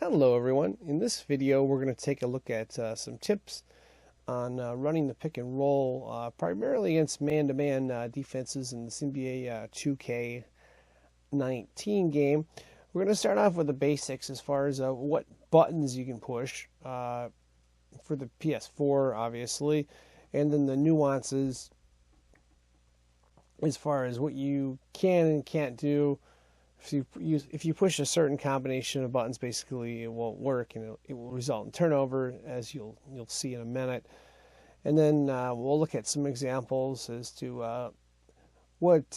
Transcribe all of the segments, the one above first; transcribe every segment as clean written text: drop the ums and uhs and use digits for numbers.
Hello everyone. In this video we're going to take a look at some tips on running the pick and roll primarily against man-to-man defenses in this NBA 2K19 game. We're going to start off with the basics as far as what buttons you can push for the PS4 obviously, and then the nuances as far as what you can and can't do. If you push a certain combination of buttons, basically it won't work, and it will result in turnover, as you'll see in a minute. And then we'll look at some examples as to what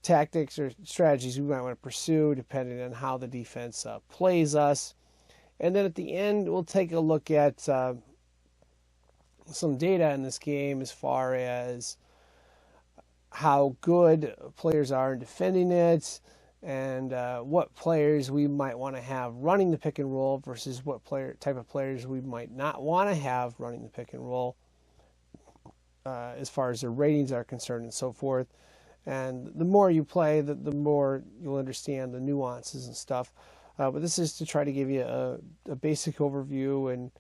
tactics or strategies we might want to pursue depending on how the defense plays us. And then at the end, we'll take a look at some data in this game as far as how good players are in defending it, and what players we might want to have running the pick and roll versus what type of players we might not want to have running the pick and roll as far as their ratings are concerned and so forth. And the more you play, the more you'll understand the nuances and stuff. But this is to try to give you a basic overview and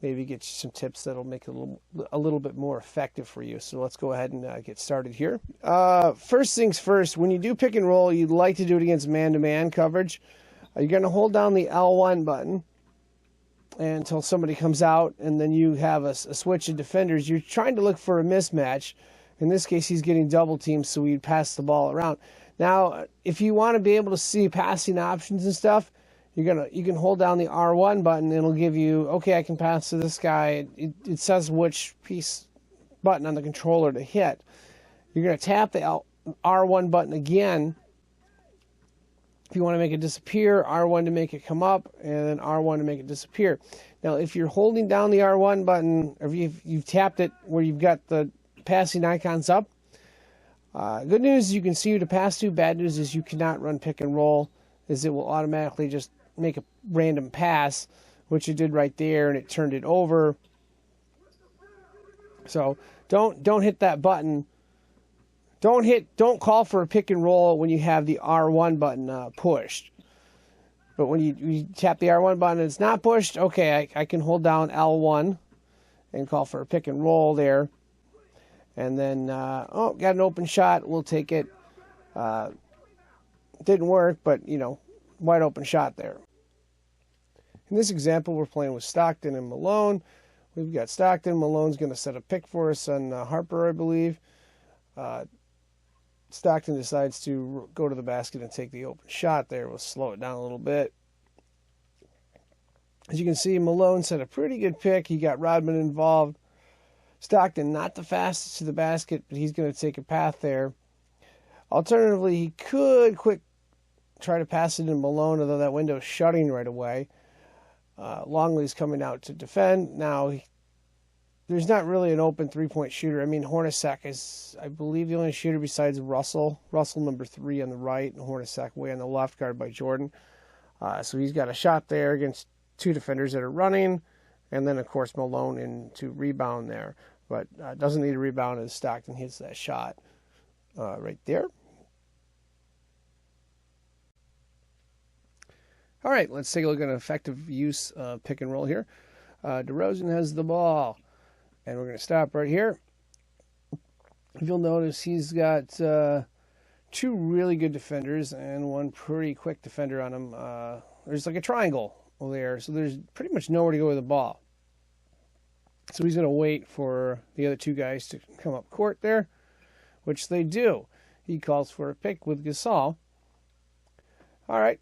maybe get you some tips that'll make it a little bit more effective for you. So let's go ahead and get started here. First things first, when you do pick and roll, you'd like to do it against man-to-man coverage. You're going to hold down the L1 button until somebody comes out, and then you have a switch of defenders. You're trying to look for a mismatch. In this case, he's getting double teamed, so we'd pass the ball around. Now, if you want to be able to see passing options and stuff, you can hold down the R1 button, and it'll give you, okay, I can pass to this guy. It says which button on the controller to hit. You're going to tap the R1 button again if you want to make it disappear, R1 to make it come up, and then R1 to make it disappear. Now, if you're holding down the R1 button, or if you've tapped it where you've got the passing icons up, good news is you can see who to pass to. Bad news is you cannot run pick and roll, as it will automatically just make a random pass, which it did right there, and it turned it over. So don't hit that button. Don't call for a pick and roll when you have the R1 button pushed. But when you tap the R1 button and it's not pushed, okay, I can hold down L1 and call for a pick and roll there. And then, got an open shot, we'll take it. Didn't work, but, wide open shot there. In this example, we're playing with Stockton and Malone. We've got Stockton. Malone's going to set a pick for us on Harper, I believe. Stockton decides to go to the basket and take the open shot there. We'll slow it down a little bit. As you can see, Malone set a pretty good pick. He got Rodman involved. Stockton, not the fastest to the basket, but he's going to take a path there. Alternatively, he could try to pass it in Malone, although that window's shutting right away. Longley's coming out to defend. Now, there's not really an open three-point shooter. I mean, Hornacek is, I believe, the only shooter besides Russell. Russell, number 3 on the right, and Hornacek way on the left, guarded by Jordan. So he's got a shot there against two defenders that are running. And then, of course, Malone in to rebound there. But doesn't need a rebound as Stockton hits that shot right there. All right, let's take a look at an effective use of pick and roll here. DeRozan has the ball, and we're going to stop right here. If you'll notice, he's got two really good defenders and one pretty quick defender on him. There's like a triangle there, so there's pretty much nowhere to go with the ball. So he's going to wait for the other two guys to come up court there, which they do. He calls for a pick with Gasol. All right.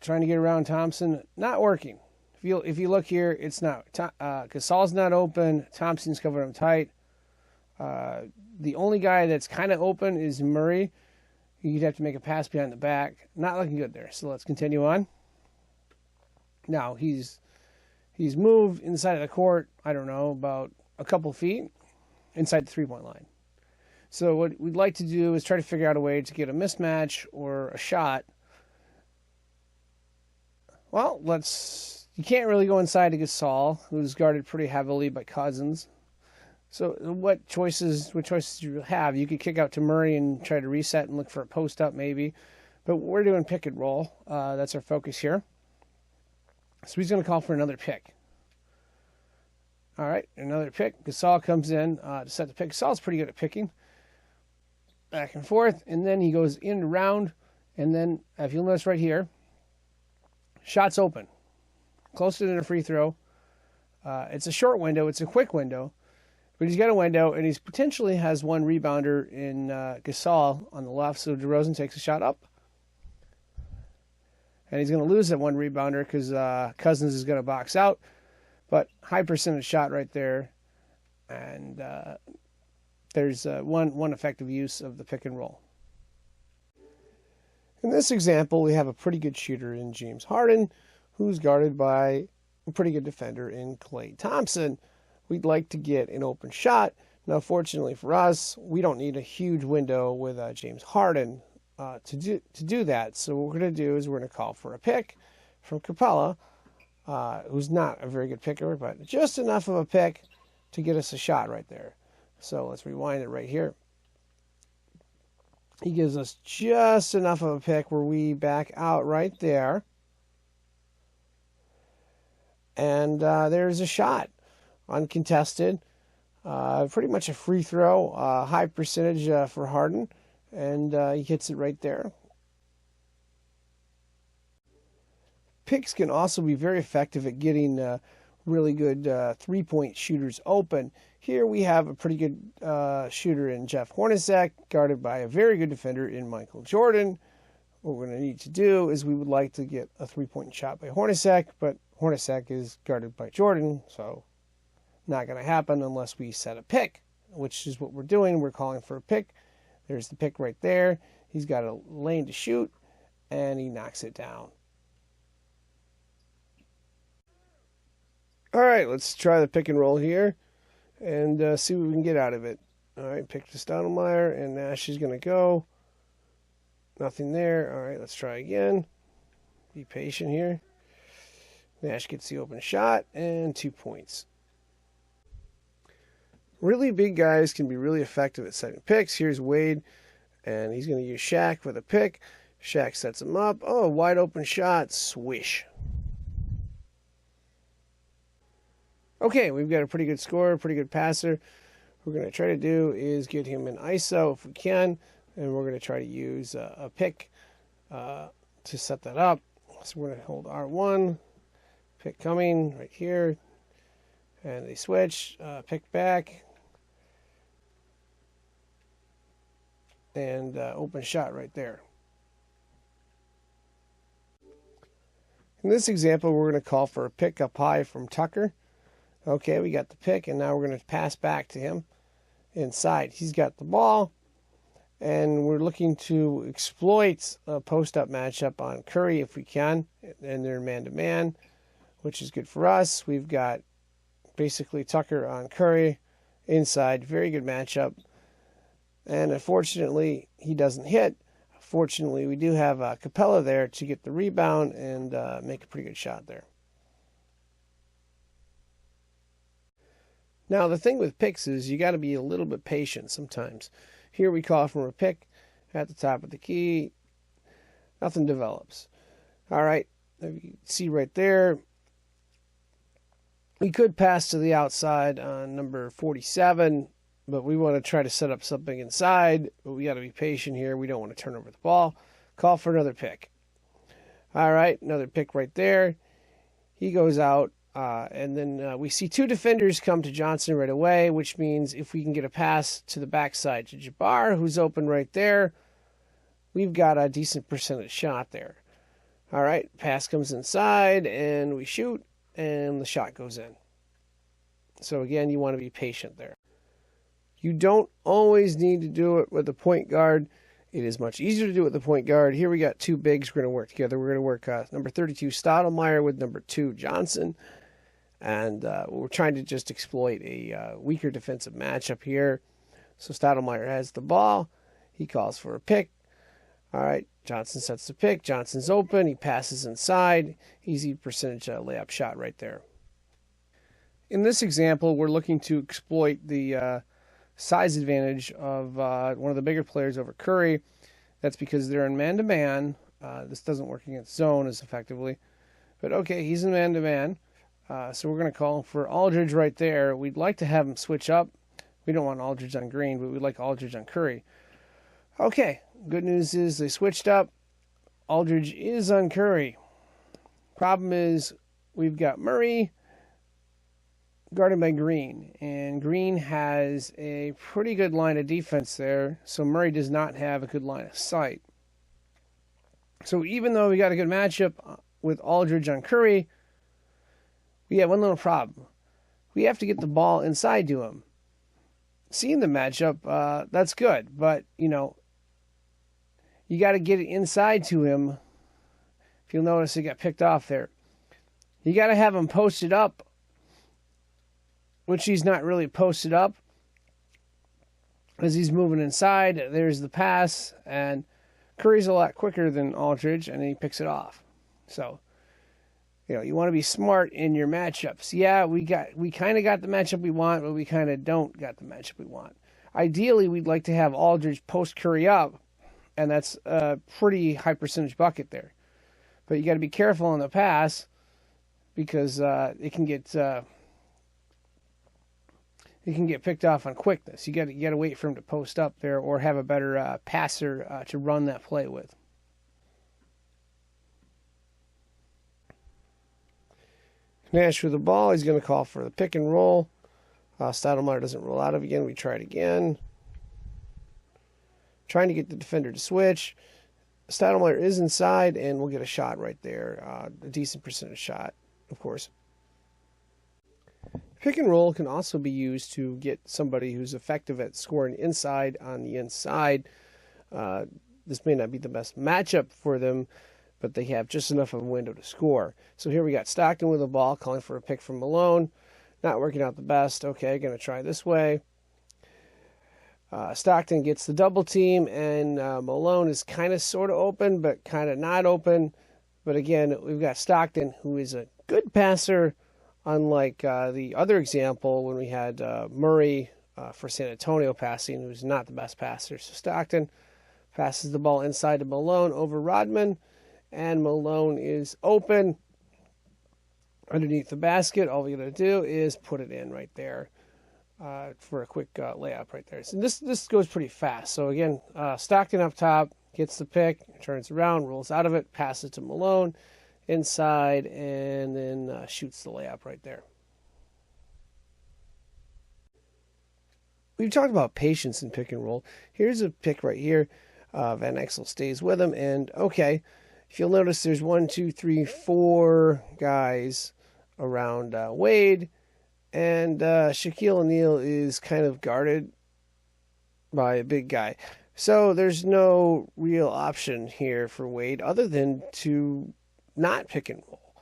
Trying to get around Thompson, not working. If you look here, it's not. Gasol's not open. Thompson's covering him tight. The only guy that's kind of open is Murray. You'd have to make a pass behind the back. Not looking good there. So let's continue on. Now he's moved inside of the court. I don't know, about a couple feet inside the three-point line. So what we'd like to do is try to figure out a way to get a mismatch or a shot. Well, you can't really go inside to Gasol, who's guarded pretty heavily by Cousins. So what choices do you have? You could kick out to Murray and try to reset and look for a post up maybe. But we're doing pick and roll. That's our focus here. So he's going to call for another pick. All right, another pick. Gasol comes in to set the pick. Gasol's pretty good at picking. Back and forth, and then he goes in and around, and then if you'll notice right here, shot's open. Closer than a free throw. It's a short window. It's a quick window. But he's got a window, and he potentially has one rebounder in Gasol on the left, so DeRozan takes a shot up. And he's going to lose that one rebounder because Cousins is going to box out. But high percentage shot right there. And there's one effective use of the pick and roll. In this example, we have a pretty good shooter in James Harden, who's guarded by a pretty good defender in Klay Thompson. We'd like to get an open shot. Now, fortunately for us, we don't need a huge window with James Harden to do that. So what we're going to do is we're going to call for a pick from Capella, who's not a very good picker, but just enough of a pick to get us a shot right there. So let's rewind it right here. He gives us just enough of a pick where we back out right there. And there's a shot. Uncontested. Pretty much a free throw. High percentage for Harden. And he hits it right there. Picks can also be very effective at getting really good three-point shooters open. Here we have a pretty good shooter in Jeff Hornacek, guarded by a very good defender in Michael Jordan. What we're going to need to do is we would like to get a three-point shot by Hornacek, but Hornacek is guarded by Jordan, so not going to happen unless we set a pick, which is what we're doing. We're calling for a pick. There's the pick right there. He's got a lane to shoot, and he knocks it down. All right, let's try the pick and roll here and see what we can get out of it. All right, pick to Stoudemire, and Nash is going to go. Nothing there. All right, let's try again. Be patient here. Nash gets the open shot, and 2 points. Really big guys can be really effective at setting picks. Here's Wade, and he's going to use Shaq with a pick. Shaq sets him up. Oh, wide open shot. Swish. Okay, we've got a pretty good scorer, pretty good passer. What we're going to try to do is get him an ISO if we can, and we're going to try to use a pick to set that up. So we're going to hold R1, pick coming right here, and they switch, pick back, and open shot right there. In this example, we're going to call for a pick up high from Tucker. Okay, we got the pick, and now we're going to pass back to him inside. He's got the ball, and we're looking to exploit a post-up matchup on Curry if we can, and they're man-to-man, which is good for us. We've got basically Tucker on Curry inside. Very good matchup. And unfortunately, he doesn't hit. Fortunately, we do have Capella there to get the rebound and make a pretty good shot there. Now, the thing with picks is you got to be a little bit patient sometimes. Here we call for a pick at the top of the key. Nothing develops. All right, you see right there, we could pass to the outside on number 47, but we want to try to set up something inside. But we got to be patient here. We don't want to turn over the ball. Call for another pick. All right, another pick right there. He goes out. And then we see two defenders come to Johnson right away, which means if we can get a pass to the backside to Jabbar, who's open right there, we've got a decent percentage shot there. All right, pass comes inside, and we shoot, and the shot goes in. So again, you want to be patient there. You don't always need to do it with the point guard. It is much easier to do it with the point guard. Here we got two bigs we're going to work together. We're going to work number 32 Stoudemire with number 2 Johnson. And we're trying to just exploit a weaker defensive matchup here. So Stoudemire has the ball. He calls for a pick. All right, Johnson sets the pick. Johnson's open. He passes inside. Easy percentage layup shot right there. In this example, we're looking to exploit the size advantage of one of the bigger players over Curry. That's because they're in man-to-man. This doesn't work against zone as effectively. But okay, he's in man-to-man. So we're going to call him for Aldridge right there. We'd like to have him switch up. We don't want Aldridge on Green, but we'd like Aldridge on Curry. Okay, good news is they switched up. Aldridge is on Curry. Problem is we've got Murray guarded by Green, and Green has a pretty good line of defense there, so Murray does not have a good line of sight. So even though we got a good matchup with Aldridge on Curry, we have one little problem. We have to get the ball inside to him. Seeing the matchup, that's good, but, you got to get it inside to him. If you'll notice, it got picked off there. You got to have him posted up, which he's not really posted up, as he's moving inside. There's the pass, and Curry's a lot quicker than Aldridge, and he picks it off. So, you want to be smart in your matchups. Yeah, we kind of got the matchup we want, but we kind of don't got the matchup we want. Ideally, we'd like to have Aldridge post Curry up, and that's a pretty high percentage bucket there. But you got to be careful on the pass, because it can get picked off on quickness. You got to wait for him to post up there, or have a better passer to run that play with. Nash with the ball. He's going to call for the pick and roll. Stoudemire doesn't roll out of again. We try it again. Trying to get the defender to switch. Stoudemire is inside, and we'll get a shot right there. A decent percentage shot, of course. Pick and roll can also be used to get somebody who's effective at scoring inside on the inside. This may not be the best matchup for them, but they have just enough of a window to score. So here we got Stockton with the ball, calling for a pick from Malone. Not working out the best. Okay, going to try this way. Stockton gets the double team, and Malone is kind of sort of open, but kind of not open. But again, we've got Stockton, who is a good passer, unlike the other example when we had Murray for San Antonio passing, who's not the best passer. So Stockton passes the ball inside to Malone over Rodman, and Malone is open underneath the basket. All we got to do is put it in right there for a quick layup right there. So this goes pretty fast. So again, Stockton up top, gets the pick, turns around, rolls out of it, passes to Malone inside, and then shoots the layup right there. We've talked about patience in pick and roll. Here's a pick right here. Van Exel stays with him, and okay, if you'll notice, there's 4 guys around Wade, and Shaquille O'Neal is kind of guarded by a big guy. So there's no real option here for Wade other than to not pick and roll.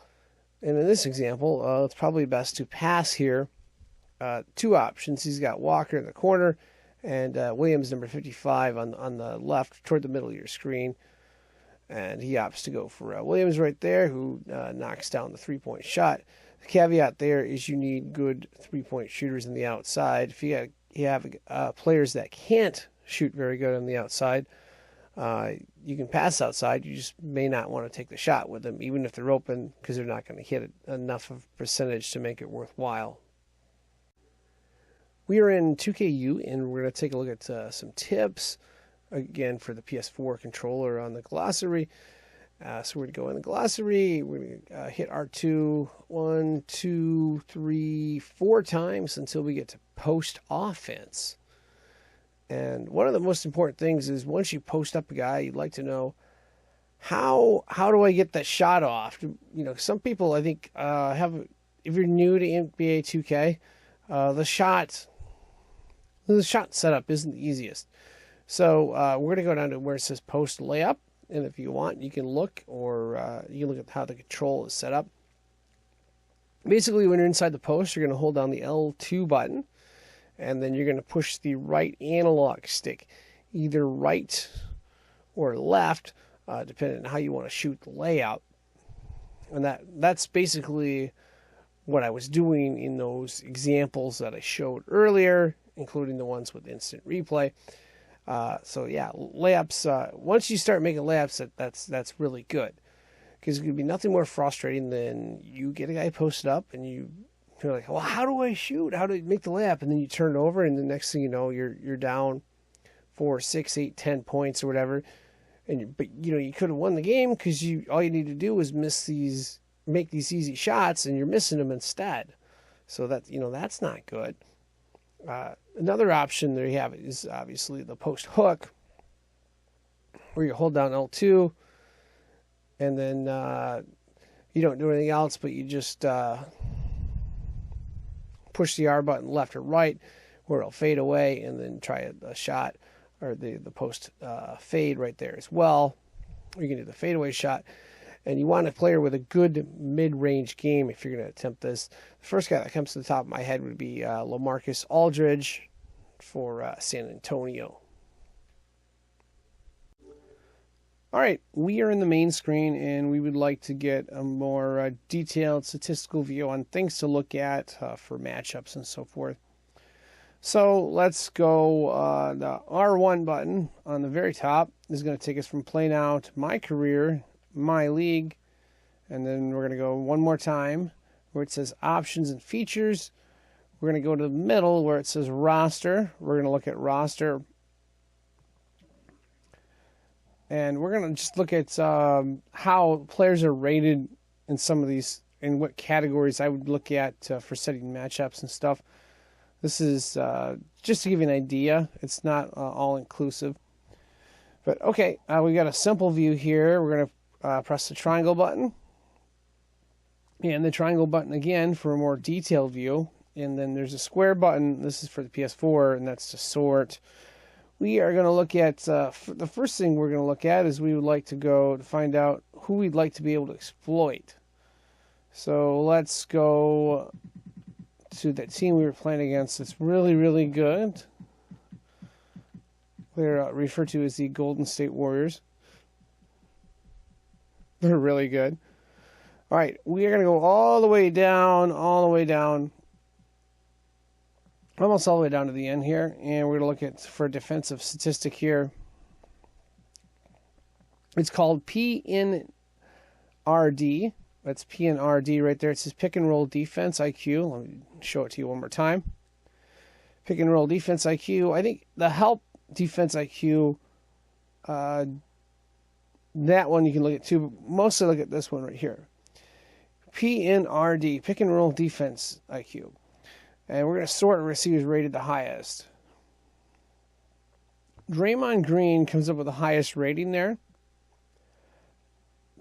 And in this example, it's probably best to pass here. 2 options. He's got Walker in the corner, and Williams, number 55, on the left toward the middle of your screen. And he opts to go for Williams right there, who knocks down the three-point shot. The caveat there is you need good three-point shooters in the outside. If you have players that can't shoot very good on the outside, you can pass outside. You just may not want to take the shot with them, even if they're open, because they're not going to hit enough of a percentage to make it worthwhile. We are in 2KU, and we're going to take a look at some tips, again, for the PS4 controller on the glossary. So we're going to go in the glossary. We're going to hit R2 1, 2, 3, 4 times until we get to post offense. And one of the most important things is once you post up a guy, you'd like to know how do I get that shot off? Some people, I think, if you're new to NBA 2K, the shot setup isn't the easiest. So we're going to go down to where it says post layup. And if you want, you can look, or you can look at how the control is set up. Basically, when you're inside the post, you're going to hold down the L2 button, and then you're going to push the right analog stick, either right or left, depending on how you want to shoot the layout. And that's basically what I was doing in those examples that I showed earlier, including the ones with instant replay. So yeah, layups. Once you start making layups, that's really good. Because it could be nothing more frustrating than you get a guy posted up and you're like, well, how do I shoot? How do I make the layup? And then you turn it over, and the next thing you know, you're down 4, 6, 8, 10 points or whatever. But you could have won the game because all you need to do was make these easy shots, and you're missing them instead. So that's not good. Another option there you have is obviously the post hook, where you hold down L2, and then you don't do anything else, but you just push the R button left or right, where it'll fade away, and then try a shot, or the post fade right there as well. Or you can do the fadeaway shot. And you want a player with a good mid-range game if you're going to attempt this. The first guy that comes to the top of my head would be LaMarcus Aldridge for San Antonio. All right, we are in the main screen, and we would like to get a more detailed statistical view on things to look at for matchups and so forth. So let's go. The R1 button on the very top is going to take us from Play Now to My Career, My League, and then we're going to go one more time where it says Options and Features. We're going to go to the middle where it says Roster. We're going to look at Roster. And we're going to just look at how players are rated in some of these, and what categories I would look at for setting matchups and stuff. This is just to give you an idea. It's not all-inclusive. But okay, we got a simple view here. We're going to press the triangle button. And the triangle button again for a more detailed view. And then there's a square button. This is for the PS4, and that's to sort. We are going to look at, the first thing we're going to look at is we would like to go to find out who we'd like to be able to exploit. So let's go to that team we were playing against. It's really, really good. They're referred to as the Golden State Warriors. They're really good. All right, we are going to go all the way down, almost all the way down to the end here, and we're going to look at for a defensive statistic here. It's called PNRD. That's PNRD right there. It says Pick and Roll Defense IQ. Let me show it to you one more time. Pick and Roll Defense IQ. I think the Help Defense IQ, that one you can look at too, but mostly look at this one right here. PNRD, Pick and Roll Defense IQ. And we're going to sort and receive who's rated the highest. Draymond Green comes up with the highest rating there.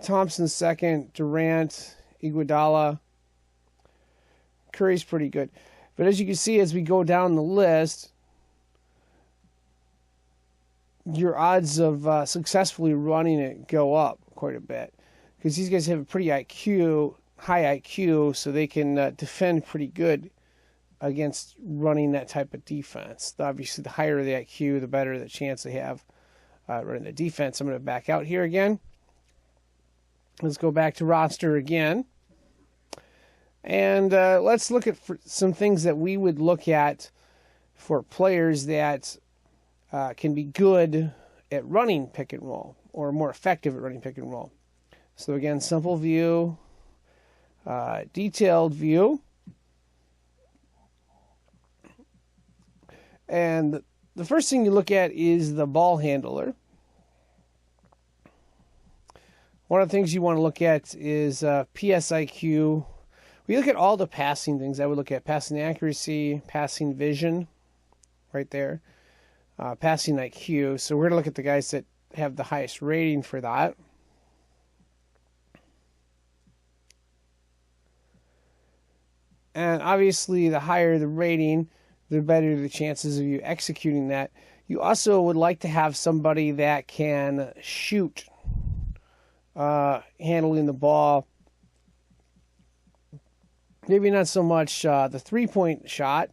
Thompson second, Durant, Iguodala. Curry's pretty good. But as you can see, as we go down the list, your odds of successfully running it go up quite a bit. Because these guys have a pretty high IQ, so they can defend pretty good against running that type of defense. Obviously, the higher the IQ, the better the chance they have running the defense. I'm going to back out here again. Let's go back to roster again. And let's look at some things that we would look at for players that can be good at running pick and roll, or more effective at running pick and roll. So again, simple view, detailed view. And the first thing you look at is the ball handler. One of the things you want to look at is PSIQ. We look at all the passing things. I would look at passing accuracy, passing vision, right there, passing IQ. So we're going to look at the guys that have the highest rating for that. And obviously, the higher the rating, the better the chances of you executing that. You also would like to have somebody that can shoot, handling the ball. Maybe not so much the three-point shot,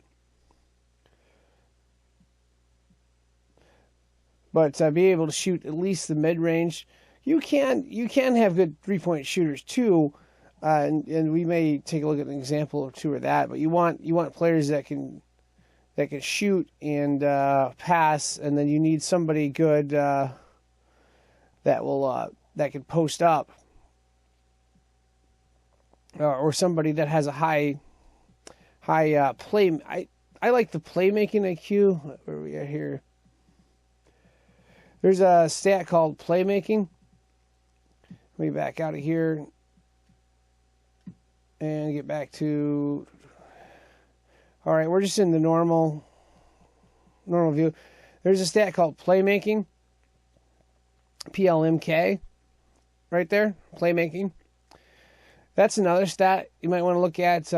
but be able to shoot at least the mid-range. You can have good three-point shooters too, and we may take a look at an example or two of that. But you want players that can shoot and pass, and then you need somebody good that can post up or somebody that has a high play. I like the playmaking IQ. Where are we at here? There's a stat called playmaking. Let me back out of here and get back to. All right, we're just in the normal view. There's a stat called playmaking. PLMK, right there, playmaking. That's another stat you might want to look at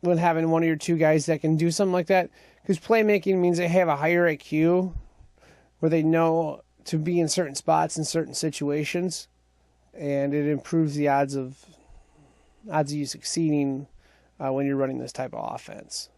when having one of your two guys that can do something like that. Because playmaking means they have a higher IQ, where they know to be in certain spots in certain situations, and it improves the odds of you succeeding when you're running this type of offense.